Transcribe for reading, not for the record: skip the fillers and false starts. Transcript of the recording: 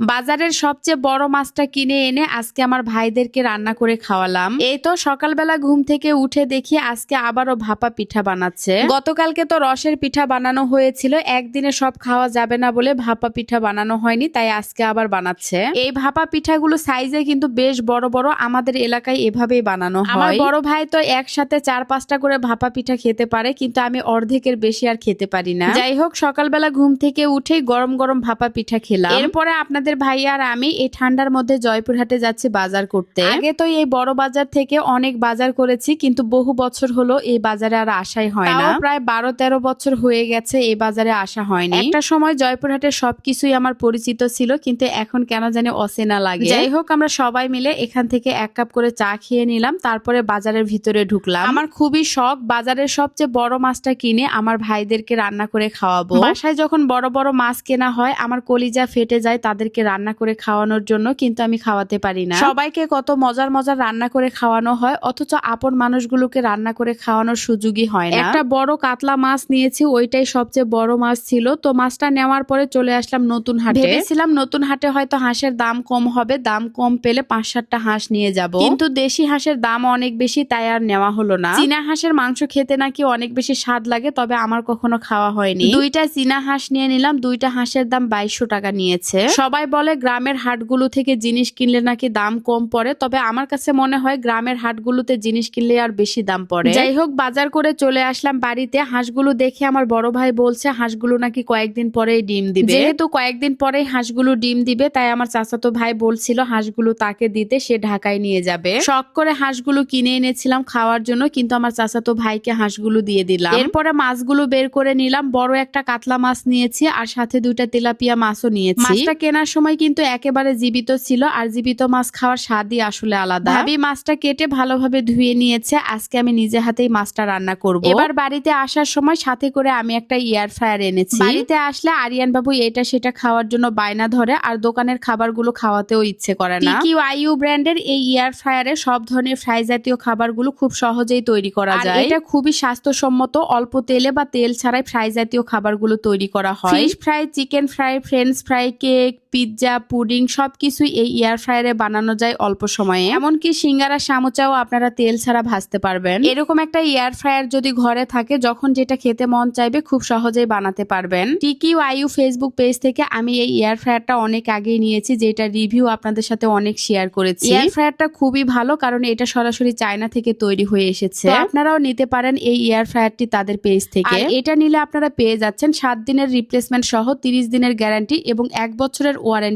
বাজারের সবচেয়ে বড় মাছটা কিনে এনে আজকে আমার ভাইদেরকে রান্না করে খাওয়ালাম। এই তো সকালবেলা ঘুম থেকে উঠে দেখি আজকে আবারও ভাপা পিঠা বানাচ্ছে। গতকালকে তো রসের পিঠা বানানো হয়েছিল, একদিনে সব খাওয়া যাবে না বলে ভাপা পিঠা বানানো হয়নি, তাই আজকে আবার বানাচ্ছে। এই ভাপা পিঠাগুলো সাইজে কিন্তু বেশ বড় বড়, আমাদের এলাকায় এভাবেই বানানো হয়। আমার বড় ভাই তো একসাথে 4-5টা করে ভাপা পিঠা খেতে পারে, কিন্তু আমি অর্ধেকের বেশি আর খেতে পারি না। যাই হোক, সকালবেলা ঘুম থেকে উঠেই গরম গরম ভাপা পিঠা খেলাম। এরপরে আপনাদের ভাই আর আমি এই ঠান্ডার মধ্যে জয়পুরহাটে যাচ্ছি বাজার করতে। আগে তো এই বড় বাজার থেকে অনেক বাজার করেছি, কিন্তু বহু বছর হলো এই বাজারে আর আসাই হয় না। প্রায় 12-13 বছর হয়ে গেছে এই বাজারে আসা হয়নি। একটা সময় জয়পুরহাটের সবকিছুই আমার পরিচিত ছিল, কিন্তু এখন কেন জানি অচেনা লাগে। যাই হোক, আমরা সবাই মিলে এখান থেকে 1 কাপ করে চা খেয়ে নিলাম, তারপরে বাজারের ভিতরে ঢুকলাম। আমার খুবই শখ বাজারের সবচেয়ে বড় মাছটা কিনে আমার ভাইদেরকে রান্না করে খাওয়াবো। বাসায় যখন বড় বড় মাছ কেনা হয় আমার কলিজা ফেটে যায় তাদেরকে রান্না করে খাওয়ানোর জন্য, কিন্তু আমি খাওয়াতে পারি না। সবাইকে কত মজার মজার রান্না করে খাওয়ানো হয়, অথচ আপন মানুষগুলোকে রান্না করে খাওয়ানোর সুযোগই হয় না। একটা বড় কাতলা মাছ নিয়েছি, ওইটাই সবচেয়ে বড় মাছ ছিল। তো মাছটা নেওয়ার পরে চলে আসলাম নতুন হাটে। ভেবেছিলাম নতুন হাটে হয়তো হাঁসের দাম কম হবে, দাম কম পেলে 5-7টা হাঁস নিয়ে যাব, কিন্তু দেশি হাঁসের দাম অনেক বেশি, তাই আর নেওয়া হলো না। চীনা হাঁসের মাংস খেতে নাকি অনেক বেশি স্বাদ লাগে, তবে আমার কখনো খাওয়া হয়নি। 2টা চীনা হাঁস নিয়ে নিলাম, 2টা হাঁসের দাম 2200 টাকা নিয়েছে। সবাই বলে গ্রামের হাটগুলো থেকে জিনিস কিনলে নাকি দাম কম পড়ে, তবে আমার কাছে মনে হয় গ্রামের হাটগুলোতে জিনিস কিনলে আর বেশি দাম পড়ে। যাই হোক, বাজার করে চলে আসলাম বাড়িতে। হাঁসগুলো দেখে আমার বড় ভাই বলছে হাঁসগুলো নাকি কয়েকদিন পরেই ডিম দিবে। যেহেতু কয়েকদিন পরেই হাঁসগুলো ডিম দিবে, তাই আমার চাচাতো ভাই বলছিল হাঁসগুলো তাকে দিতে, সে ঢাকায় নিয়ে যাবে। শখ করে হাঁসগুলো কিনে এনেছিলাম খাওয়ার জন্য, কিন্তু আমার চাচাতো ভাইকে হাঁসগুলো দিয়ে দিলাম। এরপরে মাছগুলো বের করে নিলাম। বড় একটা কাতলা মাছ নিয়েছি, আর সাথে 2টা তেলাপিয়া মাছও নিয়েছি। মাছটা কেনার সময় কিন্তু একেবারে জীবিত ছিল, আর জীবিত মাছ খাওয়ার স্বাদই আসলে আলাদা। ভাবি মাছটা কেটে ভালোভাবে ধুয়ে নিয়েছে, আজকে আমি নিজে হাতেই মাছটা রান্না করব। এবার বাড়িতে আসার সময় সাথে করে আমি একটা এয়ার ফ্রায়ার এনেছি। বাড়িতে আসলে আরিয়ান বাবু এটা সেটা খাওয়ার জন্য বায়না ধরে, আর দোকানের খাবারগুলো খাওয়াতেও ইচ্ছে করে না। TQIU ব্র্যান্ডের এই এয়ার ফ্রায়ারে সব ধরনের ফ্রাই জাতীয় খাবারগুলো খুব সহজেই তৈরি করা যায়। এটা খুবই স্বাস্থ্যসম্মত, অল্প তেলে বা তেল ছাড়াই ফ্রাই জাতীয় খাবারগুলো তৈরি করা হয়। Fish fry, chicken fry, French fry, cake, pizza, pudding সবকিছুই এই এয়ার ফ্রায়ারে বানানো যায় অল্প সময়ে। এমনকি সিঙ্গারা, সামোচাও আপনারা তেল ছাড়া ভাজতে পারবেন। এরকম একটা এয়ার ফ্রায়ার যদি ঘরে থাকে, যখন যেটা খেতে মন চাইবে খুব সহজেই বানাতে পারবেন। TQIU ফেসবুক পেজ থেকে আমি এই এয়ার ফ্রায়ারটা অনেক আগেই নিয়েছি, যেটা রিভিউ আপনাদের সাথে অনেক শেয়ার করেছি। এয়ার ফ্রায়ারটা খুবই ভালো, কারণ এটা সরাসরি চায়না থেকে তৈরি হয়ে এসেছে। তো আপনারাও নিতে পারেন এই এয়ার ফ্রায়ারটি তাদের পেজ থেকে। আর এটা নিলে আপনারা পেয়ে যাচ্ছেন 7 দিনের রিপ্লেসমেন্ট সহ 30 দিনের গ্যারান্টি এবং 1 বছরের ওয়ারেন্টি।